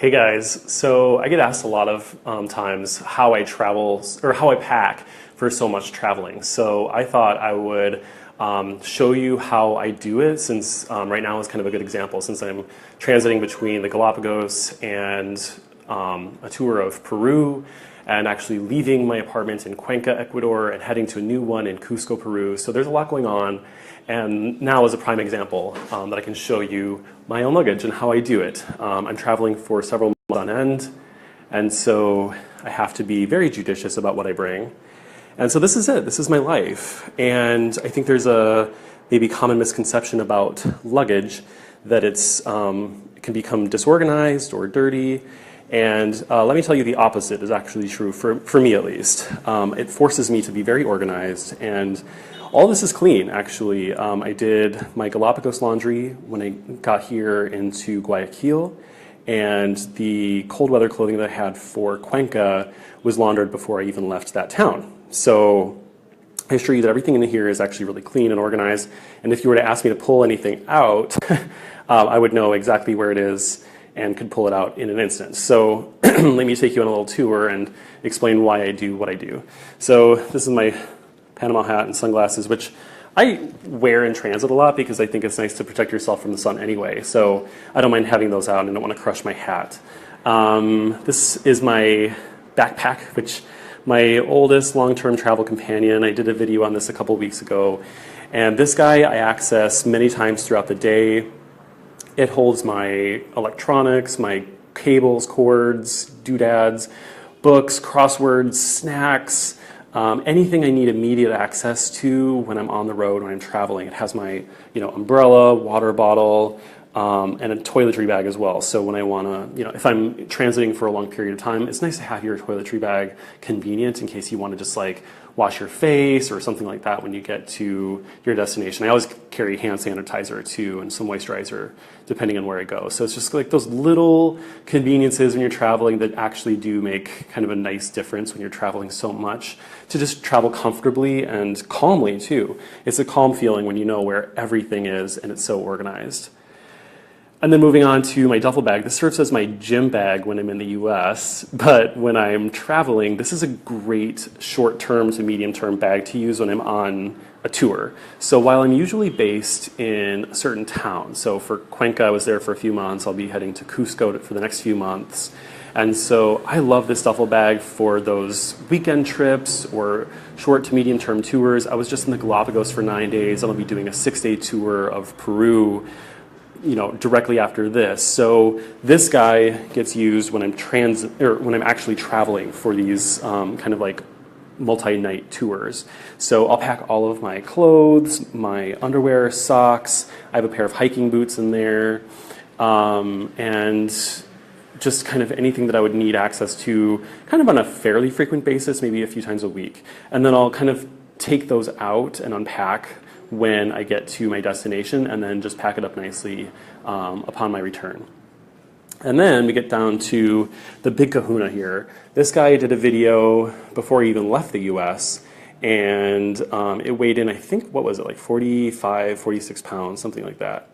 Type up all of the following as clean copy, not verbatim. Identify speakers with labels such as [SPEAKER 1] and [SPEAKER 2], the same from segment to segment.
[SPEAKER 1] Hey guys, so I get asked a lot of times how I travel or how I pack for so much traveling. So I thought I would show you how I do it since right now is kind of a good example since I'm transiting between the Galapagos and a tour of Peru and actually leaving my apartment in Cuenca, Ecuador and heading to a new one in Cusco, Peru. So there's a lot going on. And now is a prime example that I can show you my own luggage and how I do it. I'm traveling for several months on end, and so I have to be very judicious about what I bring. And so this is it. This is my life. And I think there's a maybe common misconception about luggage that it can become disorganized or dirty. And let me tell you, the opposite is actually true, for me at least. It forces me to be very organized, and all this is clean, actually. I did my Galapagos laundry when I got here into Guayaquil, and the cold weather clothing that I had for Cuenca was laundered before I even left that town. So I assure you that everything in here is actually really clean and organized, and if you were to ask me to pull anything out, I would know exactly where it is and could pull it out in an instant. So let me take you on a little tour and explain why I do what I do. So this is my Panama hat and sunglasses, which I wear in transit a lot because I think it's nice to protect yourself from the sun anyway. So I don't mind having those out and I don't want to crush my hat. This is my backpack, which my oldest long-term travel companion. I did a video on this a couple weeks ago. And this guy I access many times throughout the day. It holds my electronics, my cables, cords, doodads, books, crosswords, snacks, anything I need immediate access to when I'm on the road, when I'm traveling. It has my umbrella, water bottle, and a toiletry bag as well. So when I want to, if I'm transiting for a long period of time, it's nice to have your toiletry bag convenient in case you want to just like wash your face or something like that when you get to your destination. I always carry hand sanitizer too and some moisturizer depending on where I go. So it's just like those little conveniences when you're traveling that actually do make kind of a nice difference when you're traveling so much, to just travel comfortably and calmly too. It's a calm feeling when you know where everything is and it's so organized. And then moving on to my duffel bag, this serves as my gym bag when I'm in the US, but when I'm traveling, this is a great short-term to medium-term bag to use when I'm on a tour. So while I'm usually based in a certain town, so for Cuenca I was there for a few months, I'll be heading to Cusco for the next few months. And so I love this duffel bag for those weekend trips or short to medium-term tours. I was just in the Galapagos for 9 days. I'll be doing a 6-day tour of Peru directly after this. So this guy gets used when I'm actually traveling for these kind of like multi-night tours. So I'll pack all of my clothes, my underwear, socks. I have a pair of hiking boots in there, and just kind of anything that I would need access to kind of on a fairly frequent basis, maybe a few times a week. And then I'll kind of take those out and unpack when I get to my destination and then just pack it up nicely upon my return. And then we get down to the big kahuna here. This guy did a video before he even left the US, and it weighed in, I think, what was it, like 45, 46 pounds, something like that.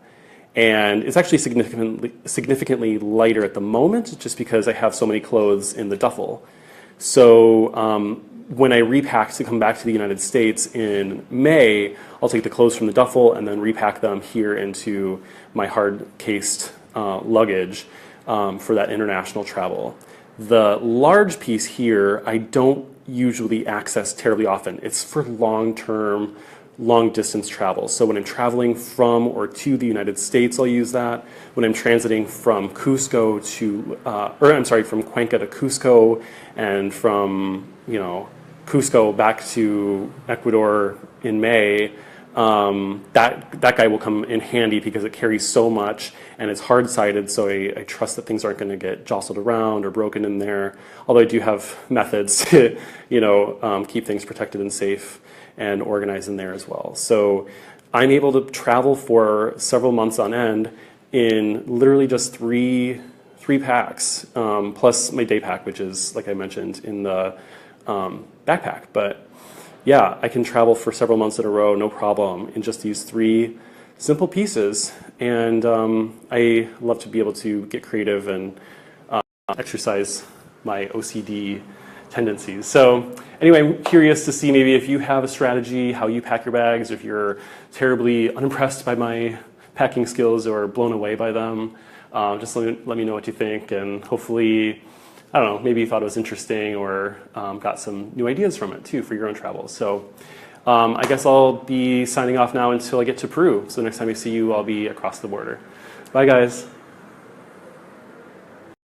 [SPEAKER 1] And it's actually significantly lighter at the moment just because I have so many clothes in the duffel. So when I repack to come back to the United States in May, I'll take the clothes from the duffel and then repack them here into my hard-cased luggage for that international travel. The large piece here, I don't usually access terribly often. It's for long-term, long-distance travel. So when I'm traveling from or to the United States, I'll use that. When I'm transiting from Cusco to, from Cuenca to Cusco, and from, Cusco back to Ecuador in May, that guy will come in handy because it carries so much and it's hard-sided, so I trust that things aren't going to get jostled around or broken in there, although I do have methods to keep things protected and safe and organized in there as well. So I'm able to travel for several months on end in literally just three packs, plus my day pack, which is, like I mentioned, in the backpack. But yeah, I can travel for several months in a row, no problem, in just these 3 simple pieces. And I love to be able to get creative and exercise my OCD tendencies. So anyway, I'm curious to see maybe if you have a strategy, how you pack your bags, if you're terribly unimpressed by my packing skills or blown away by them. Just let me know what you think, and hopefully, I don't know, maybe you thought it was interesting or got some new ideas from it too for your own travels. So I guess I'll be signing off now until I get to Peru. So next time I see you, I'll be across the border. Bye, guys.